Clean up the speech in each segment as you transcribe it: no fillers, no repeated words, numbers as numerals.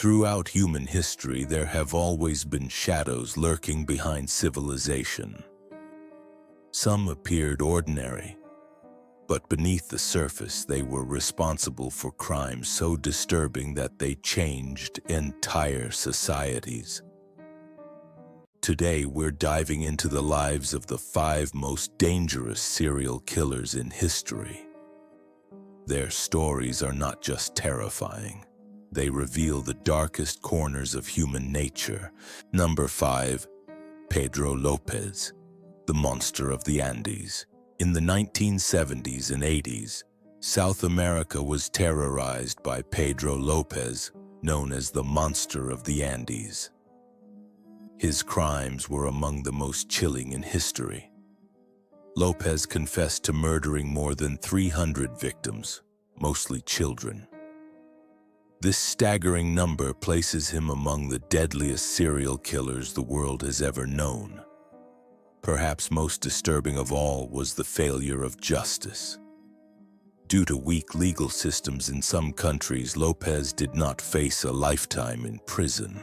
Throughout human history, there have always been shadows lurking behind civilization. Some appeared ordinary, but beneath the surface they were responsible for crimes so disturbing that they changed entire societies. Today we're diving into the lives of the 5 most dangerous serial killers in history. Their stories are not just terrifying. They reveal the darkest corners of human nature. Number 5. Pedro Lopez, the Monster of the Andes. In the 1970s and 80s, South America was terrorized by Pedro Lopez, known as the Monster of the Andes. His crimes were among the most chilling in history. Lopez confessed to murdering more than 300 victims, mostly children. This staggering number places him among the deadliest serial killers the world has ever known. Perhaps most disturbing of all was the failure of justice. Due to weak legal systems in some countries, Lopez did not face a lifetime in prison.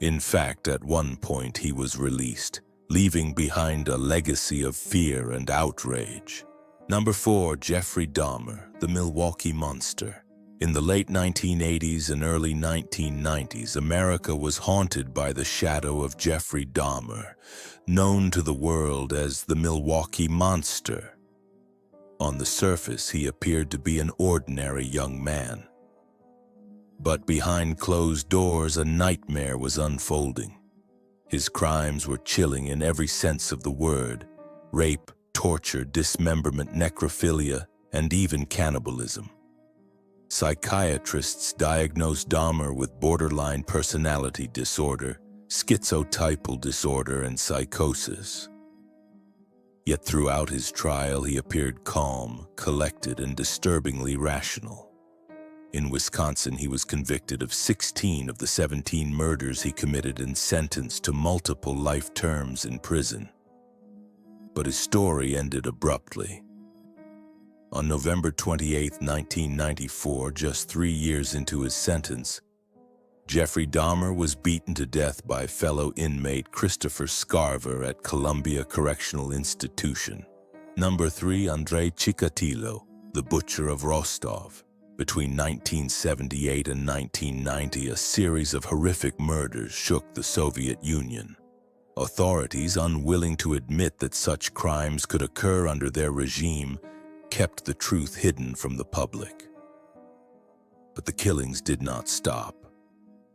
In fact, at one point he was released, leaving behind a legacy of fear and outrage. Number 4. Jeffrey Dahmer, the Milwaukee Monster. In the late 1980s and early 1990s, America was haunted by the shadow of Jeffrey Dahmer, known to the world as the Milwaukee Monster. On the surface, he appeared to be an ordinary young man. But behind closed doors, a nightmare was unfolding. His crimes were chilling in every sense of the word: rape, torture, dismemberment, necrophilia, and even cannibalism. Psychiatrists diagnosed Dahmer with borderline personality disorder, schizotypal disorder, and psychosis. Yet throughout his trial, he appeared calm, collected, and disturbingly rational. In Wisconsin, he was convicted of 16 of the 17 murders he committed and sentenced to multiple life terms in prison. But his story ended abruptly. On November 28, 1994, just 3 years into his sentence, Jeffrey Dahmer was beaten to death by fellow inmate Christopher Scarver at Columbia Correctional Institution. Number 3. Andrei Chikatilo, the Butcher of Rostov. Between 1978 and 1990, a series of horrific murders shook the Soviet Union. Authorities, unwilling to admit that such crimes could occur under their regime, kept the truth hidden from the public. But the killings did not stop.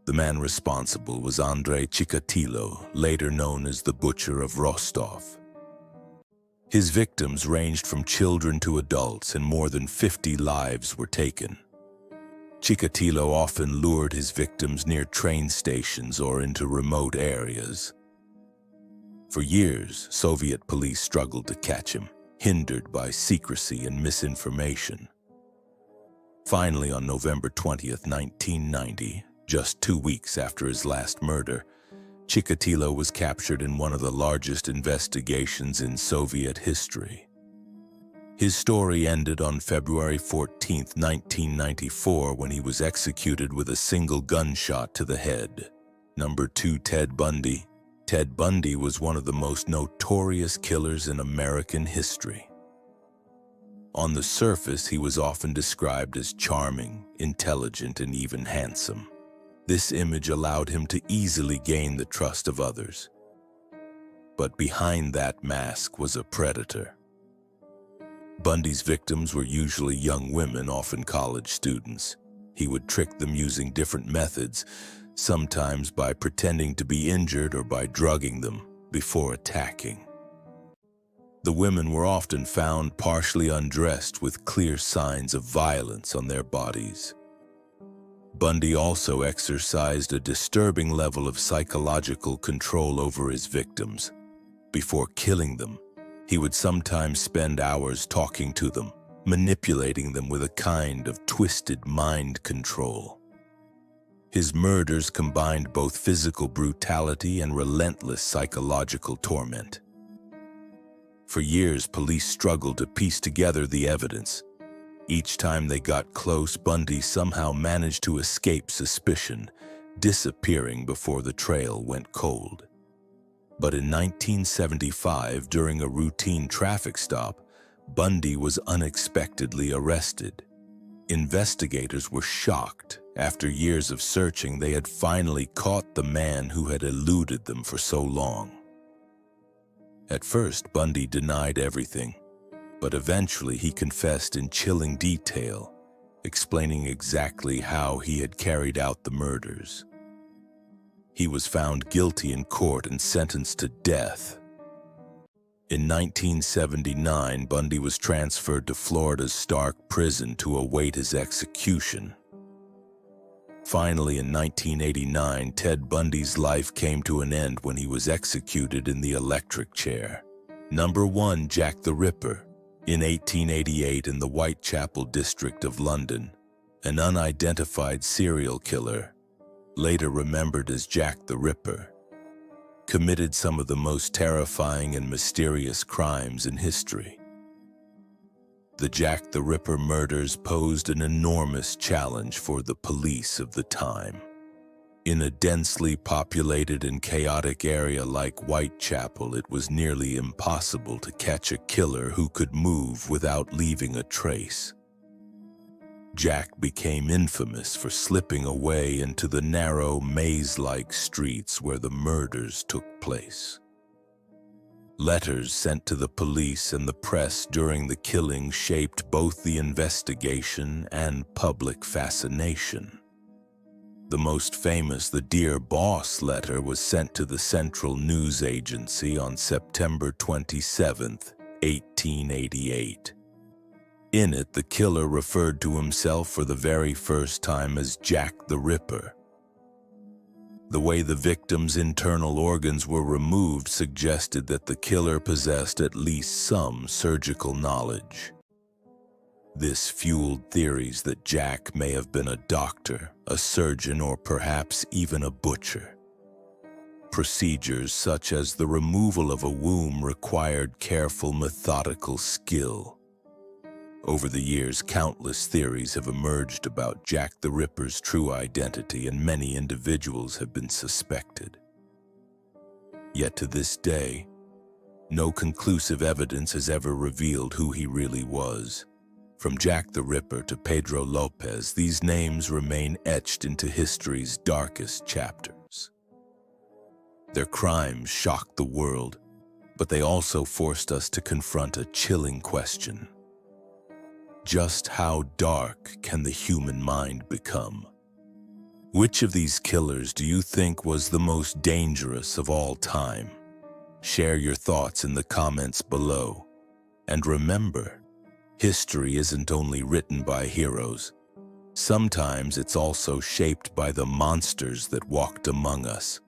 The man responsible was Andrei Chikatilo, later known as the Butcher of Rostov. His victims ranged from children to adults, and more than 50 lives were taken. Chikatilo often lured his victims near train stations or into remote areas. For years, Soviet police struggled to catch him, hindered by secrecy and misinformation. Finally, on November 20, 1990, just 2 weeks after his last murder, Chikatilo was captured in one of the largest investigations in Soviet history. His story ended on February 14, 1994, when he was executed with a single gunshot to the head. Number 2. Ted Bundy. Ted Bundy was one of the most notorious killers in American history. On the surface, he was often described as charming, intelligent, and even handsome. This image allowed him to easily gain the trust of others. But behind that mask was a predator. Bundy's victims were usually young women, often college students. He would trick them using different methods, sometimes by pretending to be injured or by drugging them before attacking. The women were often found partially undressed with clear signs of violence on their bodies. Bundy also exercised a disturbing level of psychological control over his victims. Before killing them, he would sometimes spend hours talking to them, manipulating them with a kind of twisted mind control. His murders combined both physical brutality and relentless psychological torment. For years, police struggled to piece together the evidence. Each time they got close, Bundy somehow managed to escape suspicion, disappearing before the trail went cold. But in 1975, during a routine traffic stop, Bundy was unexpectedly arrested. Investigators were shocked. After years of searching, they had finally caught the man who had eluded them for so long. At first, Bundy denied everything, but eventually he confessed in chilling detail, explaining exactly how he had carried out the murders. He was found guilty in court and sentenced to death. In 1979, Bundy was transferred to Florida's Stark Prison to await his execution. Finally, in 1989, Ted Bundy's life came to an end when he was executed in the electric chair. Number 1. Jack the Ripper. In 1888, in the Whitechapel district of London, an unidentified serial killer, later remembered as Jack the Ripper, committed some of the most terrifying and mysterious crimes in history. The Jack the Ripper murders posed an enormous challenge for the police of the time. In a densely populated and chaotic area like Whitechapel, it was nearly impossible to catch a killer who could move without leaving a trace. Jack became infamous for slipping away into the narrow, maze-like streets where the murders took place. Letters sent to the police and the press during the killing shaped both the investigation and public fascination. The most famous, the Dear Boss letter, was sent to the Central News Agency on September 27, 1888. In it, the killer referred to himself for the very first time as Jack the Ripper. The way the victim's internal organs were removed suggested that the killer possessed at least some surgical knowledge. This fueled theories that Jack may have been a doctor, a surgeon, or perhaps even a butcher. Procedures such as the removal of a womb required careful, methodical skill. Over the years, countless theories have emerged about Jack the Ripper's true identity, and many individuals have been suspected. Yet to this day, no conclusive evidence has ever revealed who he really was. From Jack the Ripper to Pedro Lopez, these names remain etched into history's darkest chapters. Their crimes shocked the world, but they also forced us to confront a chilling question. Just how dark can the human mind become? Which of these killers do you think was the most dangerous of all time? Share your thoughts in the comments below. And remember, history isn't only written by heroes. Sometimes it's also shaped by the monsters that walked among us.